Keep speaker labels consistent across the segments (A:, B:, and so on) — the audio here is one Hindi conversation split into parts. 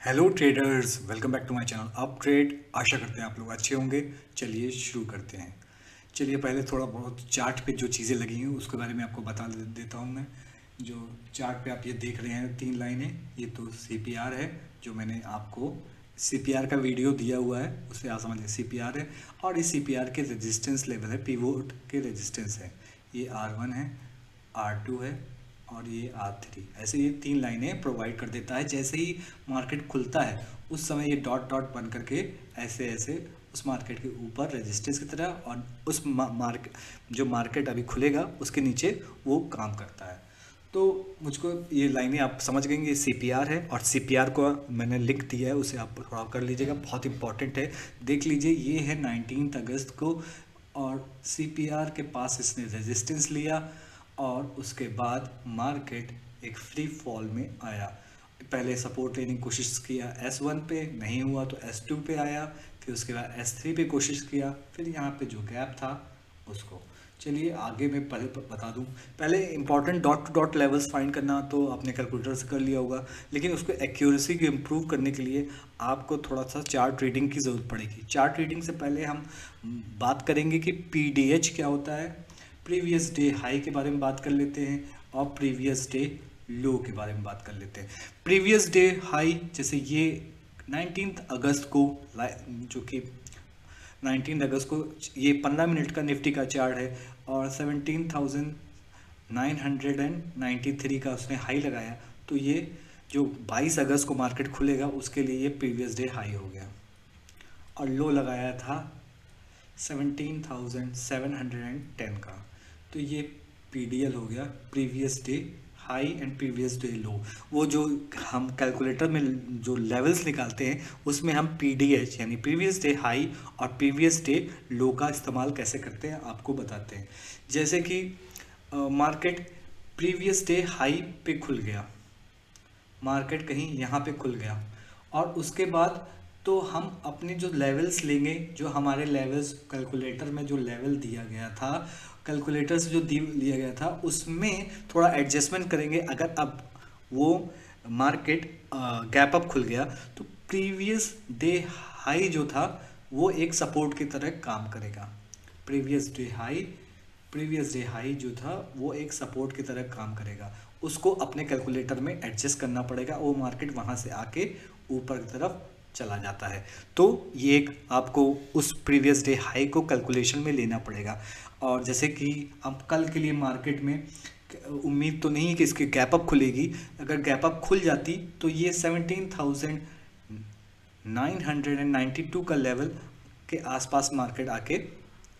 A: Hello traders, welcome back to my channel up trade. आशा करते हैं आप लोग अच्छे होंगे। चलिए शुरू करते हैं। चलिए पहले थोड़ा बहुत चार्ट पे जो चीज़ें लगी हैं उसके बारे में आपको बता देता हूँ मैं। जो चार्ट पे आप ये देख रहे हैं 3 लाइनें, ये तो सीपीआर है। जो मैंने आपको सीपीआर का वीडियो दिया हुआ है उससे आप समझिए सीपीआर है। और इस सीपीआर के रेजिस्टेंस लेवल है, पिवोट के रेजिस्टेंस है। ये R1 है, R2 है और ये R3। ऐसे ये 3 लाइनें प्रोवाइड कर देता है। जैसे ही मार्केट खुलता है उस समय ये डॉट डॉट बन करके ऐसे ऐसे उस मार्केट के ऊपर रेजिस्टेंस की तरह और उस जो मार्केट अभी खुलेगा उसके नीचे वो काम करता है। तो मुझको ये लाइनें आप समझ गएंगे, ये सीपीआर है और सीपीआर को मैंने लिख दिया है, उसे आप थोड़ा कर लीजिएगा, बहुत इंपॉर्टेंट है। देख लीजिए ये है 19 अगस्त को और सीपीआर के पास इसने रेजिस्टेंस लिया और उसके बाद मार्केट एक फ्री फॉल में आया। पहले सपोर्ट लेने की कोशिश किया S1 पे, नहीं हुआ तो S2 पे आया, फिर उसके बाद S3 पे कोशिश किया, फिर यहाँ पे जो गैप था उसको। चलिए आगे मैं पहले बता दूं। पहले important dot to dot levels find करना तो आपने कैलकुलेटर से कर लिया होगा, लेकिन उसको एक्यूरेसी को इम्प्रूव करने के लिए आपको थोड़ा सा चार्ट रीडिंग की ज़रूरत पड़ेगी। चार्ट रीडिंग से पहले हम बात करेंगे कि PDH क्या होता है, प्रीवियस डे हाई के बारे में बात कर लेते हैं और प्रीवियस डे लो के बारे में बात कर लेते हैं। प्रीवियस डे हाई जैसे ये 19 अगस्त को, जो कि 19 अगस्त को ये 15 मिनट का निफ्टी का चार्ट है और 17,993 का उसने हाई लगाया। तो ये जो 22 अगस्त को मार्केट खुलेगा उसके लिए ये प्रीवियस डे हाई हो गया और लो लगाया था 17,710 का। तो ये PDL हो गया, previous day high and previous day लो। वो जो हम कैलकुलेटर में जो लेवल्स निकालते हैं उसमें हम PDH यानी प्रीवियस डे हाई और प्रीवियस डे लो का इस्तेमाल कैसे करते हैं आपको बताते हैं। जैसे कि मार्केट प्रीवियस डे हाई पे खुल गया, मार्केट कहीं यहाँ पे खुल गया और उसके बाद तो हम अपने जो लेवल्स लेंगे, जो हमारे लेवल्स कैलकुलेटर में जो लेवल दिया गया था, कैलकुलेटर से जो लिया गया था उसमें थोड़ा एडजस्टमेंट करेंगे। अगर अब वो मार्केट गैप अप खुल गया तो प्रीवियस डे हाई जो था वो एक सपोर्ट की तरह काम करेगा। प्रीवियस डे हाई जो था वो एक सपोर्ट की तरह काम करेगा। उसको अपने कैलकुलेटर में एडजस्ट करना पड़ेगा, वो मार्केट वहाँ से आके ऊपर की तरफ चला जाता है। तो ये एक आपको उस प्रीवियस डे हाई को कैलकुलेशन में लेना पड़ेगा। और जैसे कि अब कल के लिए मार्केट में उम्मीद तो नहीं है कि इसकी गैप अप खुलेगी। अगर गैप अप खुल जाती तो ये 17,992 का लेवल के आसपास मार्केट आके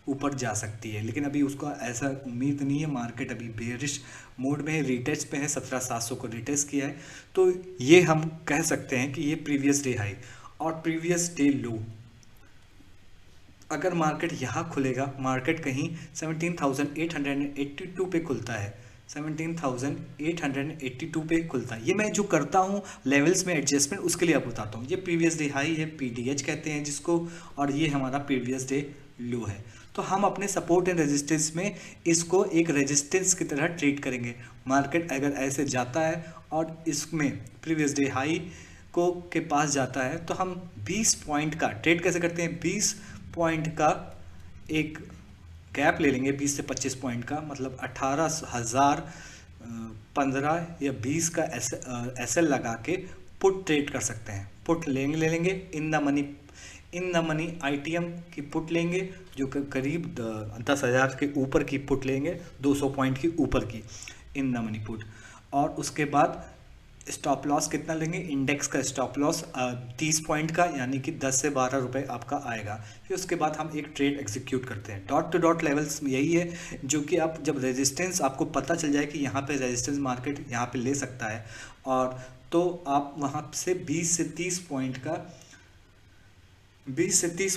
A: ऊपर जा सकती है, लेकिन अभी उसका ऐसा उम्मीद नहीं है। मार्केट अभी बेरिश मोड में है, रिटेस्ट पे है, 17,700 को रिटेस्ट किया है। तो ये हम कह सकते हैं कि ये प्रीवियस डे हाई और प्रीवियस डे लो। अगर मार्केट यहाँ खुलेगा, मार्केट कहीं 17,882 पे खुलता है, 17,882 पे खुलता है। ये मैं जो करता हूँ लेवल्स में एडजस्टमेंट उसके लिए आपको बताता हूँ। ये प्रीवियस डे हाई है, PDH कहते हैं जिसको, और ये हमारा प्रीवियस डे लो है। तो हम अपने सपोर्ट एंड रेजिस्टेंस में इसको एक रेजिस्टेंस की तरह ट्रीट करेंगे। मार्केट अगर ऐसे जाता है और इसमें प्रीवियस डे हाई को के पास जाता है तो हम 20 पॉइंट का ट्रेड कैसे करते हैं, 20 पॉइंट का एक गैप ले लेंगे, 20 से 25 पॉइंट का, मतलब 18,015 या 20 का SL लगा के पुट ट्रेड कर सकते हैं। पुट ले लेंगे इन द मनी ITM की पुट लेंगे जो करीब 10,000 के ऊपर की पुट लेंगे, 200 पॉइंट की ऊपर की इन द मनी पुट। और उसके बाद स्टॉप लॉस कितना लेंगे, इंडेक्स का स्टॉप लॉस 30 पॉइंट का, यानी कि 10 से 12 रुपये आपका आएगा। फिर उसके बाद हम एक ट्रेड एग्जीक्यूट करते हैं। डॉट टू डॉट लेवल्स यही है, जो कि आप जब रेजिस्टेंस आपको पता चल जाए कि यहाँ पे रेजिस्टेंस मार्केट यहाँ पे ले सकता है, और तो आप वहाँ से 20 से 30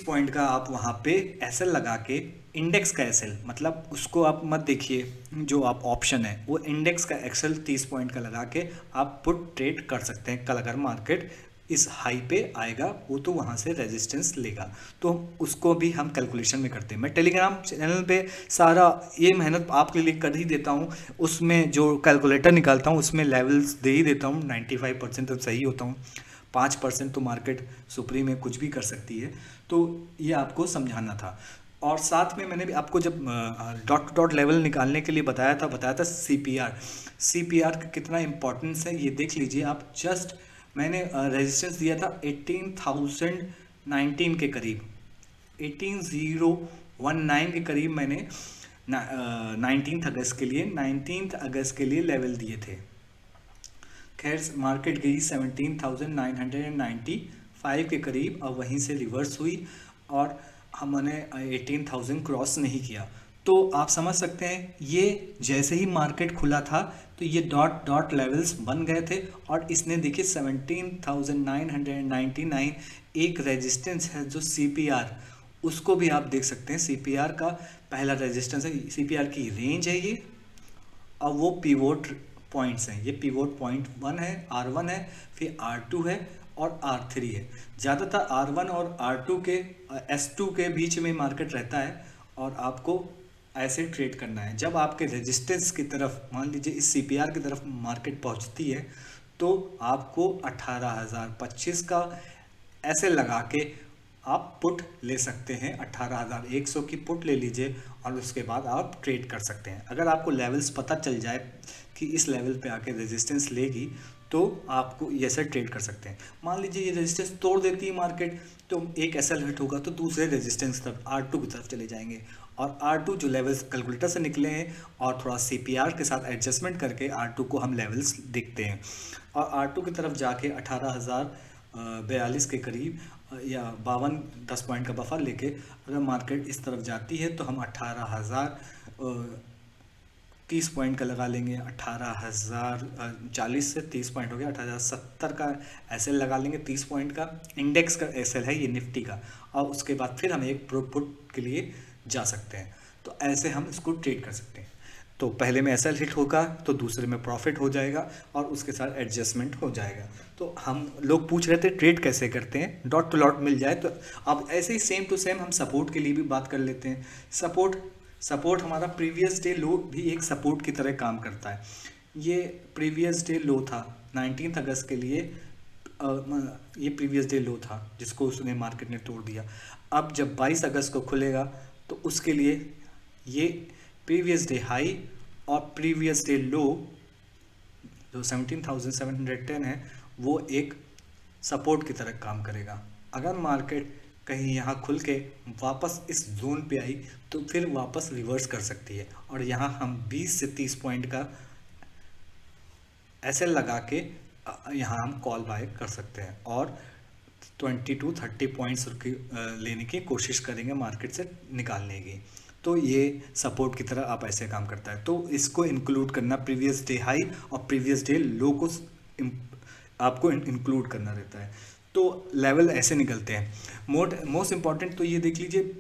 A: पॉइंट का आप वहाँ पे SL लगा के, इंडेक्स का SL मतलब उसको आप मत देखिए, जो आप ऑप्शन है वो इंडेक्स का XL 30 पॉइंट का लगा के आप पुट ट्रेड कर सकते हैं। कल अगर मार्केट इस हाई पे आएगा वो तो वहाँ से रेजिस्टेंस लेगा, तो उसको भी हम कैलकुलेशन में करते हैं। मैं टेलीग्राम चैनल पे सारा ये मेहनत आपके लिए कर ही देता हूँ। उसमें जो कैलकुलेटर निकालता हूँ उसमें लेवल्स दे ही देता हूँ, 95% तो सही होता हूँ। 5% तो मार्केट सुप्रीम में कुछ भी कर सकती है। तो ये आपको समझाना था। और साथ में मैंने भी आपको जब डॉट टू डॉट लेवल निकालने के लिए बताया था सीपीआर का कितना इंपॉर्टेंस है ये देख लीजिए आप। जस्ट मैंने रेजिस्टेंस दिया था 18,019 के करीब, 18019 के करीब मैंने 19 अगस्त के लिए लेवल दिए थे। खैर मार्केट गई 17,995 के करीब, और वहीं से रिवर्स हुई और हमने 18,000 क्रॉस नहीं किया। तो आप समझ सकते हैं ये जैसे ही मार्केट खुला था तो ये डॉट डॉट लेवल्स बन गए थे, और इसने देखिए 17,999 एक रेजिस्टेंस है जो सीपीआर, उसको भी आप देख सकते हैं। सीपीआर का पहला रेजिस्टेंस है, सीपीआर की रेंज है ये, और वो पिवोट पॉइंट्स हैं। ये पिवोट पॉइंट 1 है, R1 है, फिर R2 है और R3 है। ज़्यादातर R1 और R2 के S2 के बीच में मार्केट रहता है, और आपको ऐसे ट्रेड करना है। जब आपके रेजिस्टेंस की तरफ मान लीजिए इस सीपीआर की तरफ मार्केट पहुंचती है तो आपको 18,025 का ऐसे लगा के आप पुट ले सकते हैं। 18,100 की पुट ले लीजिए और उसके बाद आप ट्रेड कर सकते हैं। अगर आपको लेवल्स पता चल जाए कि इस लेवल पे आके रेजिस्टेंस लेगी तो आपको ऐसे ट्रेड कर सकते हैं। मान लीजिए ये रेजिस्टेंस तोड़ देती है मार्केट, तो एक एसएल हिट होगा तो दूसरे रेजिस्टेंस की तरफ R2 की तरफ चले जाएंगे, और R2 जो लेवल्स कैलकुलेटर से निकले हैं और थोड़ा सीपीआर के साथ एडजस्टमेंट करके R2 को हम लेवल्स देखते हैं, और R2 की तरफ जाके 18,042 के करीब या 52 पॉइंट का बफर लेके अगर मार्केट इस तरफ जाती है तो हम 18,030 पॉइंट का लगा लेंगे। 18,040 से 30 पॉइंट हो गया, 18,070 का एसएल लगा लेंगे, 30 पॉइंट का इंडेक्स का एसएल है ये निफ्टी का, और उसके बाद फिर हम एक पुट के लिए जा सकते हैं। तो ऐसे हम इसको ट्रेड कर सकते हैं। तो पहले में एसएल हिट होगा तो दूसरे में प्रॉफिट हो जाएगा और उसके साथ एडजस्टमेंट हो जाएगा। तो हम लोग पूछ रहे थे ट्रेड कैसे करते हैं, डॉट टू डॉट मिल जाए तो अब ऐसे ही सेम टू सेम हम सपोर्ट के लिए भी बात कर लेते हैं। सपोर्ट हमारा प्रीवियस डे लो भी एक सपोर्ट की तरह काम करता है। ये प्रीवियस डे लो था 19 अगस्त के लिए, ये प्रीवियस डे लो था जिसको उसने मार्केट ने तोड़ दिया। अब जब 22 अगस्त को खुलेगा तो उसके लिए ये प्रीवियस डे हाई और प्रीवियस डे लो जो 17,710 है वो एक सपोर्ट की तरह काम करेगा। अगर मार्केट कहीं यहाँ खुल के वापस इस जोन पे आई तो फिर वापस रिवर्स कर सकती है, और यहाँ हम 20 से 30 पॉइंट का ऐसे लगा के यहाँ हम कॉल बाय कर सकते हैं, और 20 to 30 पॉइंट्स लेने की कोशिश करेंगे मार्केट से निकालने की। तो ये सपोर्ट की तरह आप ऐसे काम करता है। तो इसको इंक्लूड करना, प्रीवियस डे हाई और प्रीवियस डे लो को आपको इंक्लूड करना रहता है। तो लेवल ऐसे निकलते हैं। मोस्ट इम्पॉर्टेंट तो ये देख लीजिए,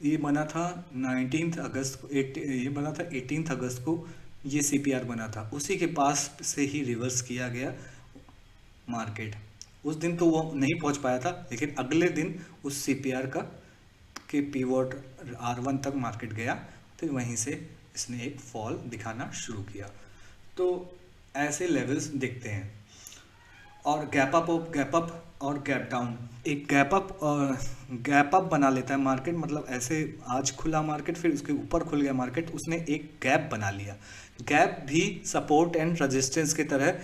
A: ये बना था 19 अगस्त को, ये बना था 18 अगस्त को, ये सीपीआर बना था, उसी के पास से ही रिवर्स किया गया मार्केट। उस दिन तो वो नहीं पहुंच पाया था, लेकिन अगले दिन उस सीपीआर का के पीवोट R1 तक मार्केट गया, तो वहीं से इसने एक फॉल दिखाना शुरू किया। तो ऐसे लेवल्स दिखते हैं। और गैप अप और गैप डाउन, एक गैप अप बना लेता है मार्केट, मतलब ऐसे आज खुला मार्केट फिर उसके ऊपर खुल गया मार्केट, उसने एक गैप बना लिया। गैप भी सपोर्ट एंड रेजिस्टेंस की तरह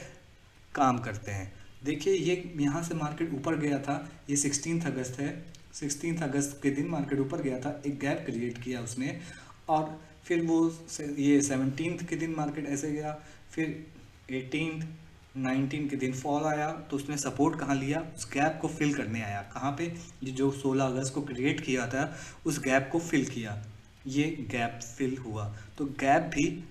A: काम करते हैं। देखिए ये यहाँ से मार्केट ऊपर गया था, ये 16 अगस्त है, 16 अगस्त के दिन मार्केट ऊपर गया था, एक गैप क्रिएट किया उसने, और फिर वो ये 17 के दिन मार्केट ऐसे गया, फिर 18 19 के दिन फॉल आया, तो उसने सपोर्ट कहाँ लिया, उस गैप को फिल करने आया। कहाँ पे, जो 16 अगस्त को क्रिएट किया था उस गैप को फिल किया, ये गैप फिल हुआ। तो गैप भी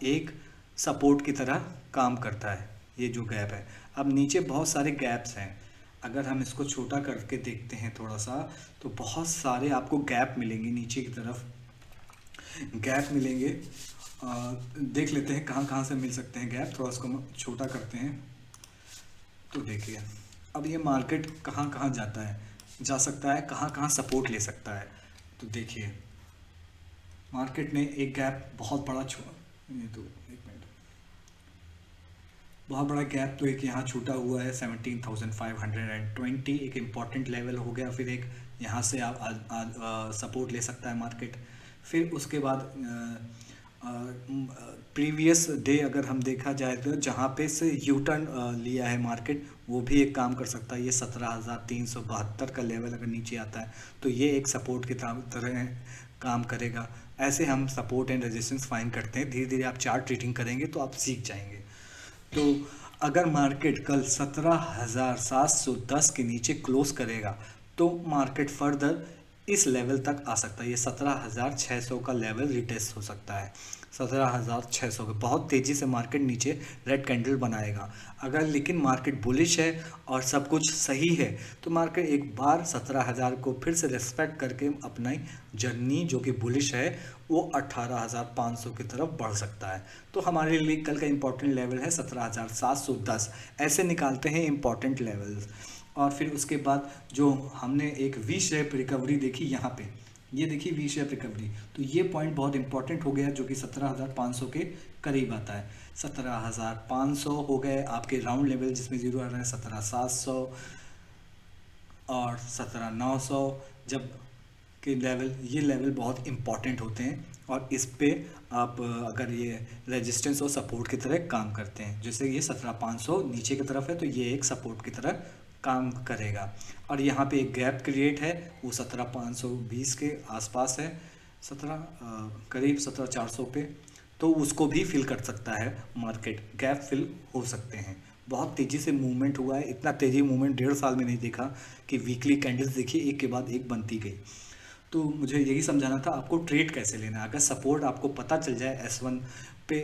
A: एक सपोर्ट की तरह काम करता है, ये जो गैप है। अब नीचे बहुत सारे गैप्स हैं, अगर हम इसको छोटा करके देखते हैं थोड़ा सा, तो बहुत सारे आपको गैप मिलेंगे, नीचे की तरफ गैप मिलेंगे। देख लेते हैं कहाँ कहाँ से मिल सकते हैं गैप, थोड़ा इसको छोटा करते हैं। तो देखिए अब ये मार्केट कहाँ कहाँ जा सकता है, कहाँ कहाँ सपोर्ट ले सकता है। तो देखिए मार्केट ने एक गैप बहुत बड़ा ये तो एक मिनट, बहुत बड़ा गैप तो एक यहाँ छूटा हुआ है 17,520, एक इम्पॉर्टेंट लेवल हो गया। फिर एक यहाँ से आप सपोर्ट ले सकता है मार्केट। फिर उसके बाद प्रीवियस डे अगर हम देखा जाए तो जहाँ पे से यू टर्न लिया है मार्केट, वो भी एक काम कर सकता है। ये 17,372 का लेवल अगर नीचे आता है तो ये एक सपोर्ट की तरह काम करेगा। ऐसे हम सपोर्ट एंड रेजिस्टेंस फाइंड करते हैं। धीरे धीरे आप चार्ट ट्रेडिंग करेंगे तो आप सीख जाएंगे। तो अगर मार्केट कल 17,710 के नीचे क्लोज करेगा तो मार्केट फर्दर इस लेवल तक आ सकता है। ये 17,600 का लेवल रिटेस्ट हो सकता है। 17,600 का बहुत तेज़ी से मार्केट नीचे रेड कैंडल बनाएगा। अगर लेकिन मार्केट बुलिश है और सब कुछ सही है तो मार्केट एक बार 17,000 को फिर से रेस्पेक्ट करके अपना जर्नी जो कि बुलिश है वो 18,500 की तरफ बढ़ सकता है। तो हमारे लिए कल का इम्पोर्टेंट लेवल है 17,710। ऐसे निकालते हैं इम्पॉर्टेंट लेवल्स। और फिर उसके बाद जो हमने एक वी शेप रिकवरी देखी यहाँ पे, ये देखिए वी शेप रिकवरी, तो ये पॉइंट बहुत इंपॉर्टेंट हो गया जो कि 17,500 के करीब आता है। 17,500 हो गए आपके राउंड लेवल जिसमें जीरो आ रहा है। 17,700 और 17,900 जब के लेवल, ये लेवल बहुत इंपॉर्टेंट होते हैं और इस पे आप अगर ये रेजिस्टेंस और सपोर्ट की तरह काम करते हैं। जैसे ये 17,500 नीचे की तरफ है तो ये एक सपोर्ट की तरह काम करेगा। और यहाँ पे एक गैप क्रिएट है वो 17,520 के आसपास है, करीब 17,400 पे, तो उसको भी फिल कर सकता है मार्केट। गैप फिल हो सकते हैं। बहुत तेज़ी से मूवमेंट हुआ है। इतना तेज़ी मूवमेंट 1.5 साल में नहीं देखा कि वीकली कैंडल्स देखिए एक के बाद एक बनती गई। तो मुझे यही समझाना था आपको ट्रेड कैसे लेना है। अगर सपोर्ट आपको पता चल जाए S1 पे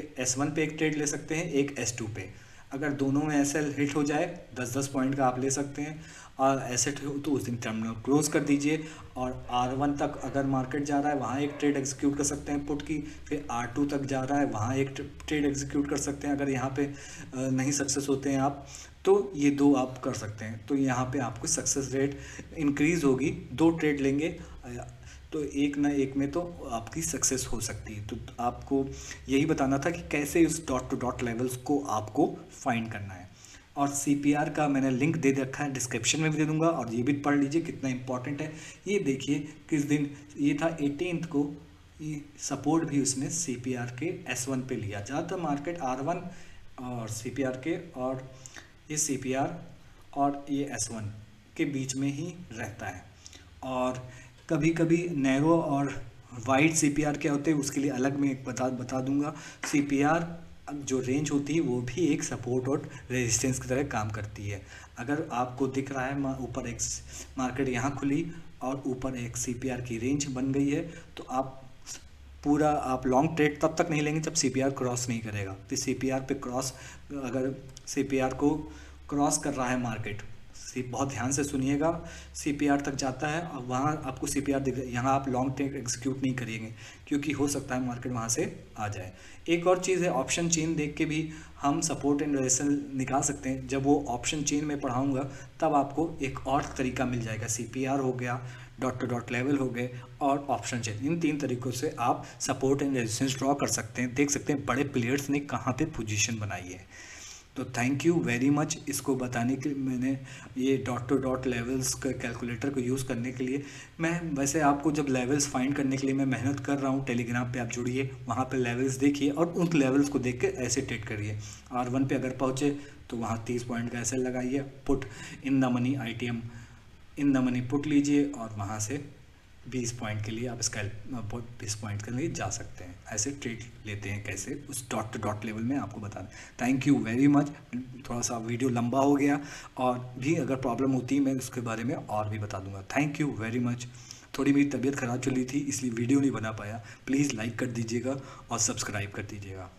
A: एक ट्रेड ले सकते हैं, एक S2 पे। अगर दोनों में ऐसे हिट हो जाए 10-10 पॉइंट का आप ले सकते हैं। और ऐसे तो उस दिन टर्मिनल क्लोज कर दीजिए। और R1 तक अगर मार्केट जा रहा है वहाँ एक ट्रेड एग्जीक्यूट कर सकते हैं पुट की। फिर R2 तक जा रहा है वहाँ एक ट्रेड एग्जीक्यूट कर सकते हैं। अगर यहाँ पे नहीं सक्सेस होते हैं आप तो ये दो आप कर सकते हैं। तो यहाँ पे आपको सक्सेस रेट इंक्रीज़ होगी। 2 ट्रेड लेंगे तो एक ना एक में तो आपकी सक्सेस हो सकती है। तो आपको यही बताना था कि कैसे इस डॉट टू डॉट लेवल्स को आपको फाइंड करना है। और CPR का मैंने लिंक दे रखा है, डिस्क्रिप्शन में भी दे दूंगा, और ये भी पढ़ लीजिए कितना इंपॉर्टेंट है। ये देखिए किस दिन ये था 18th को, ये सपोर्ट भी उसने CPR के S1 पे लिया। ज़्यादातर मार्केट R1 और CPR के, और ये CPR और ये S1 के बीच में ही रहता है। और कभी कभी नैरो और वाइड CPR क्या होते हैं उसके लिए अलग मैं एक बता दूंगा। CPR जो रेंज होती है वो भी एक सपोर्ट और रेजिस्टेंस की तरह काम करती है। अगर आपको दिख रहा है ऊपर एक मार्केट यहाँ खुली और ऊपर एक CPR की रेंज बन गई है तो आप लॉन्ग ट्रेड तब तक नहीं लेंगे जब CPR क्रॉस नहीं करेगा। तो CPR पे अगर CPR को क्रॉस कर रहा है मार्केट, बहुत ध्यान से सुनिएगा, CPR तक जाता है और वहाँ आपको CPR दिख रहा है, यहाँ आप लॉन्ग ट्रेड एग्जीक्यूट नहीं करिएंगे क्योंकि हो सकता है मार्केट वहाँ से आ जाए। एक और चीज़ है, ऑप्शन चेन देख के भी हम सपोर्ट एंड रेजिस्टेंस निकाल सकते हैं। जब वो ऑप्शन चेन में पढ़ाऊँगा तब आपको एक और तरीका मिल जाएगा। CPR हो गया, डॉट टू डॉट लेवल हो गए और ऑप्शन चेन, इन 3 तरीक़ों से आप सपोर्ट एंड रेजिस्टेंस ड्रॉ कर सकते हैं। देख सकते हैं बड़े प्लेयर्स ने कहाँ पे पोजीशन बनाई है। तो थैंक यू वेरी मच इसको बताने के लिए। मैंने ये डॉट टू डॉट लेवल्स का कैलकुलेटर को यूज़ करने के लिए, मैं वैसे आपको जब लेवल्स फाइंड करने के लिए मैं मेहनत कर रहा हूँ। टेलीग्राम पे आप जुड़िए, वहाँ पे लेवल्स देखिए और उन लेवल्स को देख के ऐसे ट्रेड करिए। R1 पे अगर पहुँचे तो वहाँ 30 पॉइंट का ऐसे लगाइए, put in the money ITM in the money put लीजिए और वहाँ से 20 पॉइंट के लिए आप 20 पॉइंट के लिए जा सकते हैं। ऐसे ट्रेड लेते हैं कैसे उस डॉट टू डॉट लेवल में आपको बता दें। Thank you very much. थोड़ा सा वीडियो लंबा हो गया और भी अगर प्रॉब्लम होती है मैं उसके बारे में और भी बता दूंगा। Thank you very much. थोड़ी मेरी तबीयत ख़राब चल रही थी इसलिए वीडियो नहीं बना पाया। प्लीज़ लाइक कर दीजिएगा और सब्सक्राइब कर दीजिएगा।